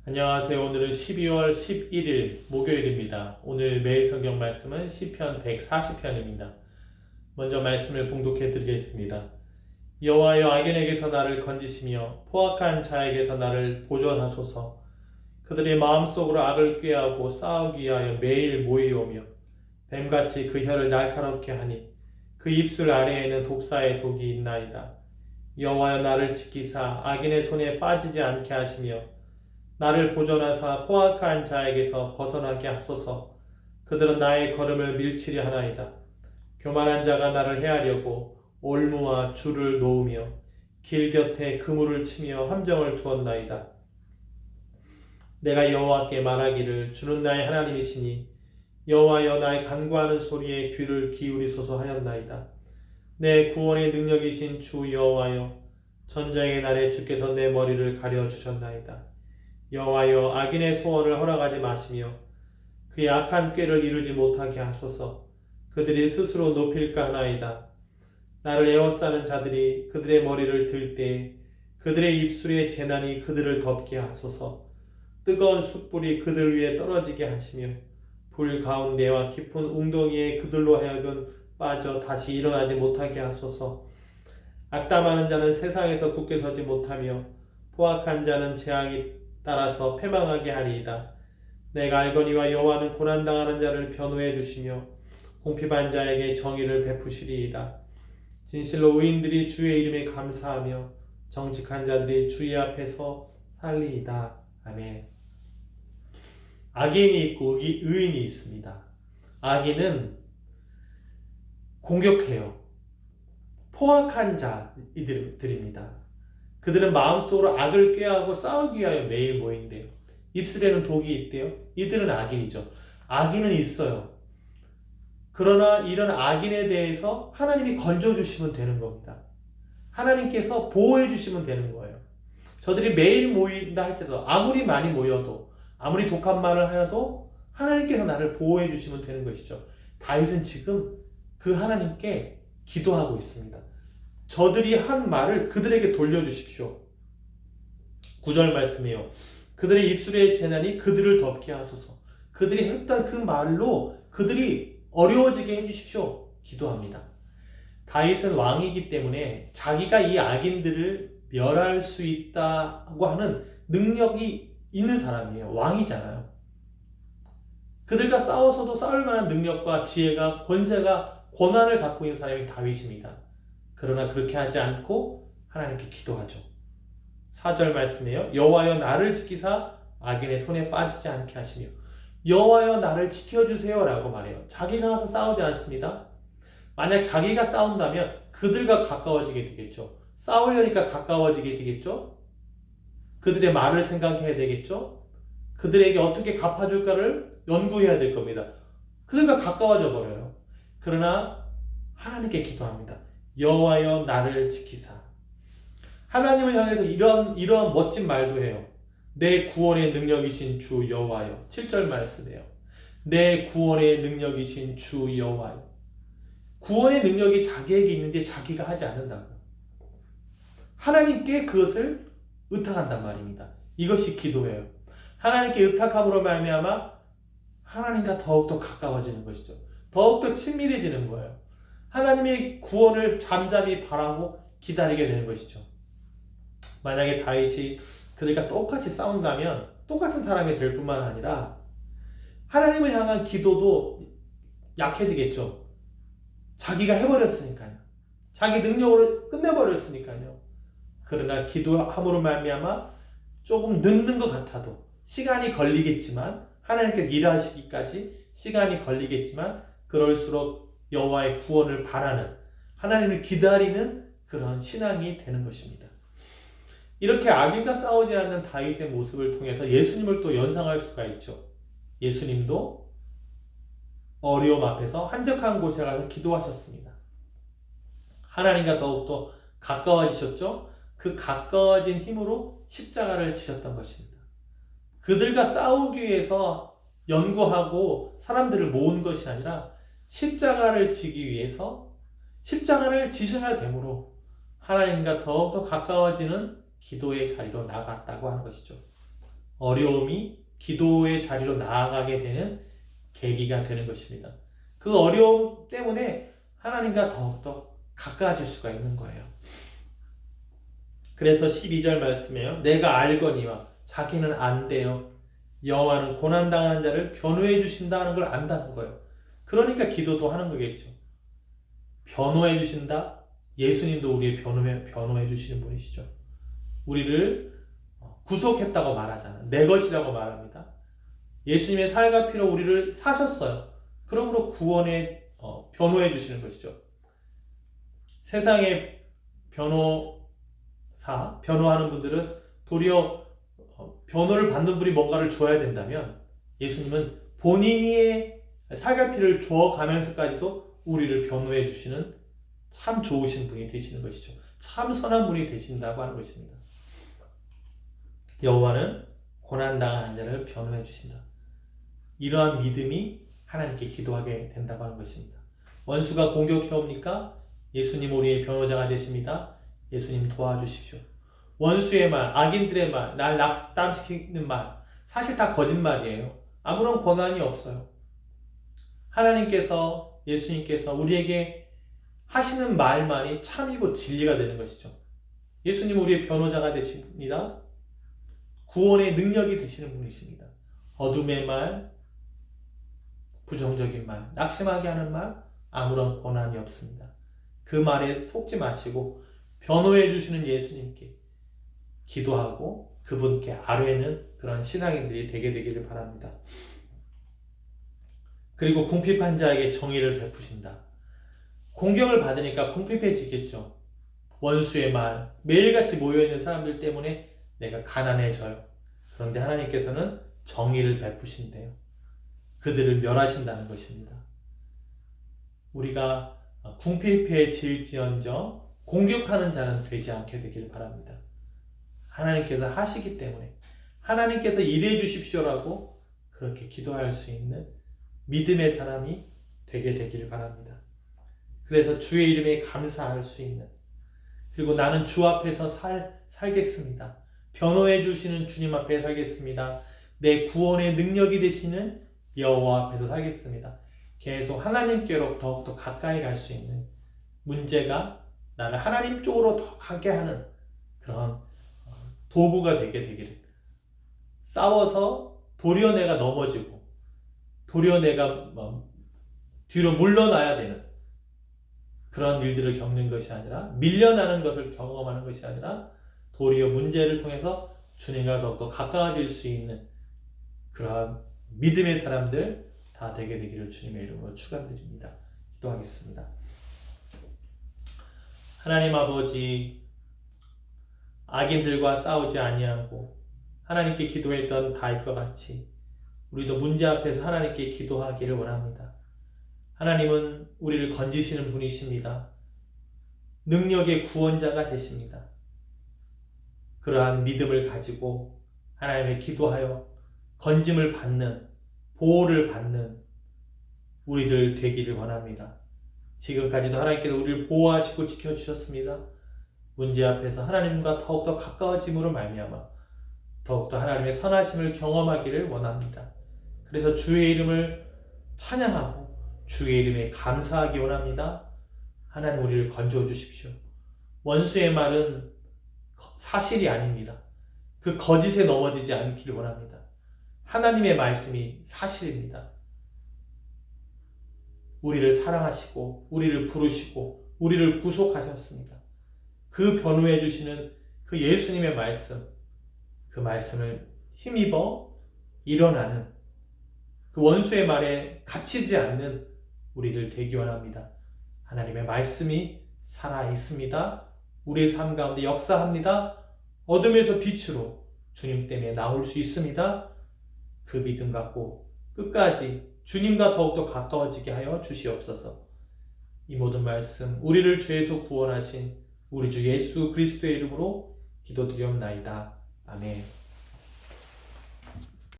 안녕하세요. 오늘은 12월 11일 목요일입니다. 오늘 매일 성경 말씀은 시편 140편입니다. 먼저 말씀을 봉독해 드리겠습니다. 여호와여, 악인에게서 나를 건지시며 포악한 자에게서 나를 보존하소서. 그들의 마음속으로 악을 꾀하고 싸우기 위하여 매일 모이오며 뱀같이 그 혀를 날카롭게 하니 그 입술 아래에는 독사의 독이 있나이다. 여호와여, 나를 지키사 악인의 손에 빠지지 않게 하시며 나를 보존하사 포악한 자에게서 벗어나게 하소서. 그들은 나의 걸음을 밀치려 하나이다. 교만한 자가 나를 해하려고 올무와 줄을 놓으며 길 곁에 그물을 치며 함정을 두었나이다. 내가 여호와께 말하기를 주는 나의 하나님이시니 여호와여, 나의 간구하는 소리에 귀를 기울이소서 하였나이다. 내 구원의 능력이신 주 여호와여, 전쟁의 날에 주께서 내 머리를 가려주셨나이다. 여호와여, 악인의 소원을 허락하지 마시며 그의 악한 꾀를 이루지 못하게 하소서. 그들이 스스로 높일까 하나이다. 나를 에워싸는 자들이 그들의 머리를 들 때 그들의 입술의 재난이 그들을 덮게 하소서. 뜨거운 숯불이 그들 위에 떨어지게 하시며 불 가운데와 깊은 웅덩이에 그들로 하여금 빠져 다시 일어나지 못하게 하소서. 악담하는 자는 세상에서 굳게 서지 못하며 포악한 자는 재앙이 따라서 패망하게 하리이다. 내가 알거니와 여호와는 고난당하는 자를 변호해 주시며 궁핍한 자에게 정의를 베푸시리이다. 진실로 의인들이 주의 이름에 감사하며 정직한 자들이 주의 앞에서 살리이다. 아멘. 악인이 있고 의인이 있습니다. 악인은 공격해요. 포악한 자들입니다. 그들은 마음속으로 악을 꾀하고 싸우기 위하여 매일 모인대요. 입술에는 독이 있대요. 이들은 악인이죠. 악인은 있어요. 그러나 이런 악인에 대해서 하나님이 건져주시면 되는 겁니다. 하나님께서 보호해 주시면 되는 거예요. 저들이 매일 모인다 할지라도, 아무리 많이 모여도, 아무리 독한 말을 하여도 하나님께서 나를 보호해 주시면 되는 것이죠. 다윗은 지금 그 하나님께 기도하고 있습니다. 저들이 한 말을 그들에게 돌려주십시오. 9절 말씀이에요. 그들의 입술의 재난이 그들을 덮게 하소서. 그들이 했던 그 말로 그들이 어려워지게 해주십시오. 기도합니다. 다윗은 왕이기 때문에 자기가 이 악인들을 멸할 수 있다고 하는 능력이 있는 사람이에요. 왕이잖아요. 그들과 싸워서도 싸울 만한 능력과 지혜가, 권세가, 권한을 갖고 있는 사람이 다윗입니다. 그러나 그렇게 하지 않고 하나님께 기도하죠. 4절 말씀이에요. 여호와여, 나를 지키사 악인의 손에 빠지지 않게 하시며. 여호와여, 나를 지켜주세요 라고 말해요. 자기가 가서 싸우지 않습니다. 만약 자기가 싸운다면 그들과 가까워지게 되겠죠. 싸우려니까 가까워지게 되겠죠. 그들의 말을 생각해야 되겠죠. 그들에게 어떻게 갚아줄까를 연구해야 될 겁니다. 그들과 가까워져 버려요. 그러나 하나님께 기도합니다. 여호와여, 나를 지키사. 하나님을 향해서 이런 멋진 말도 해요. 내 구원의 능력이신 주 여호와여. 7절 말씀이에요. 내 구원의 능력이신 주 여호와여. 구원의 능력이 자기에게 있는데 자기가 하지 않는다고. 하나님께 그것을 의탁한단 말입니다. 이것이 기도예요. 하나님께 의탁함으로 말미암아 하나님과 더욱더 가까워지는 것이죠. 더욱더 친밀해지는 거예요. 하나님의 구원을 잠잠히 바라고 기다리게 되는 것이죠. 만약에 다윗이 그들과 똑같이 싸운다면 똑같은 사람이 될 뿐만 아니라 하나님을 향한 기도도 약해지겠죠. 자기가 해버렸으니까요. 자기 능력으로 끝내버렸으니까요. 그러나 기도함으로 말미암아 조금 늦는 것 같아도 시간이 걸리겠지만, 하나님께서 일하시기까지 시간이 걸리겠지만 그럴수록 여호와의 구원을 바라는, 하나님을 기다리는 그런 신앙이 되는 것입니다. 이렇게 악인과 싸우지 않는 다윗의 모습을 통해서 예수님을 또 연상할 수가 있죠. 예수님도 어려움 앞에서 한적한 곳에 가서 기도하셨습니다. 하나님과 더욱더 가까워지셨죠. 그 가까워진 힘으로 십자가를 지셨던 것입니다. 그들과 싸우기 위해서 연구하고 사람들을 모은 것이 아니라 십자가를 지기 위해서 십자가를 지셔야 되므로 하나님과 더욱더 가까워지는 기도의 자리로 나갔다고 하는 것이죠. 어려움이 기도의 자리로 나아가게 되는 계기가 되는 것입니다. 그 어려움 때문에 하나님과 더욱더 가까워질 수가 있는 거예요. 그래서 12절 말씀에요. 내가 알거니와 자기는 안돼요. 여호와는 고난당하는 자를 변호해 주신다는 걸 안다는 거예요. 그러니까 기도도 하는 거겠죠. 변호해 주신다. 예수님도 우리의 변호해 주시는 분이시죠. 우리를 구속했다고 말하잖아요. 내 것이라고 말합니다. 예수님의 살과 피로 우리를 사셨어요. 그러므로 구원에 변호해 주시는 것이죠. 세상의 변호하는 분들은 도리어 변호를 받는 분이 뭔가를 줘야 된다면 예수님은 본인의 살과 피를 주어가면서까지도 우리를 변호해 주시는 참 좋으신 분이 되시는 것이죠. 참 선한 분이 되신다고 하는 것입니다. 여호와는 고난당한 자를 변호해 주신다. 이러한 믿음이 하나님께 기도하게 된다고 하는 것입니다. 원수가 공격해 옵니까? 예수님 우리의 변호자가 되십니다. 예수님 도와주십시오. 원수의 말, 악인들의 말, 날 낙담시키는 말, 사실 다 거짓말이에요. 아무런 권한이 없어요. 하나님께서, 예수님께서 우리에게 하시는 말만이 참이고 진리가 되는 것이죠. 예수님 우리의 변호자가 되십니다. 구원의 능력이 되시는 분이십니다. 어둠의 말, 부정적인 말, 낙심하게 하는 말, 아무런 권한이 없습니다. 그 말에 속지 마시고 변호해 주시는 예수님께 기도하고 그분께 아뢰는 그런 신앙인들이 되게 되기를 바랍니다. 그리고 궁핍한 자에게 정의를 베푸신다. 공격을 받으니까 궁핍해지겠죠. 원수의 말, 매일같이 모여있는 사람들 때문에 내가 가난해져요. 그런데 하나님께서는 정의를 베푸신대요. 그들을 멸하신다는 것입니다. 우리가 궁핍해질지언정 공격하는 자는 되지 않게 되기를 바랍니다. 하나님께서 하시기 때문에 하나님께서 일해 주십시오라고 그렇게 기도할 수 있는 믿음의 사람이 되게 되기를 바랍니다. 그래서 주의 이름에 감사할 수 있는, 그리고 나는 주 앞에서 살겠습니다. 변호해 주시는 주님 앞에 살겠습니다. 내 구원의 능력이 되시는 여호와 앞에서 살겠습니다. 계속 하나님께로 더욱더 가까이 갈 수 있는, 문제가 나를 하나님 쪽으로 더 가게 하는 그런 도구가 되게 되기를, 싸워서 도리어 내가 넘어지고 도리어 내가 뒤로 물러나야 되는 그런 일들을 겪는 것이 아니라, 밀려나는 것을 경험하는 것이 아니라 도리어 문제를 통해서 주님과 더욱더 가까워질 수 있는 그러한 믿음의 사람들 다 되게 되기를 주님의 이름으로 축원드립니다. 기도하겠습니다. 하나님 아버지, 악인들과 싸우지 아니하고 하나님께 기도했던 다윗과 같이 우리도 문제 앞에서 하나님께 기도하기를 원합니다. 하나님은 우리를 건지시는 분이십니다. 능력의 구원자가 되십니다. 그러한 믿음을 가지고 하나님의 기도하여 건짐을 받는, 보호를 받는 우리들 되기를 원합니다. 지금까지도 하나님께서 우리를 보호하시고 지켜주셨습니다. 문제 앞에서 하나님과 더욱더 가까워짐으로 말미암아 더욱더 하나님의 선하심을 경험하기를 원합니다. 그래서 주의 이름을 찬양하고 주의 이름에 감사하기 원합니다. 하나님 우리를 건져 주십시오. 원수의 말은 사실이 아닙니다. 그 거짓에 넘어지지 않기를 원합니다. 하나님의 말씀이 사실입니다. 우리를 사랑하시고 우리를 부르시고 우리를 구속하셨습니다. 그 변호해 주시는 그 예수님의 말씀, 그 말씀을 힘입어 일어나는, 그 원수의 말에 갇히지 않는 우리들 되기 원합니다. 하나님의 말씀이 살아 있습니다. 우리의 삶 가운데 역사합니다. 어둠에서 빛으로 주님 때문에 나올 수 있습니다. 그 믿음 갖고 끝까지 주님과 더욱더 가까워지게 하여 주시옵소서. 이 모든 말씀 우리를 죄에서 구원하신 우리 주 예수 그리스도의 이름으로 기도드리옵나이다. 아멘.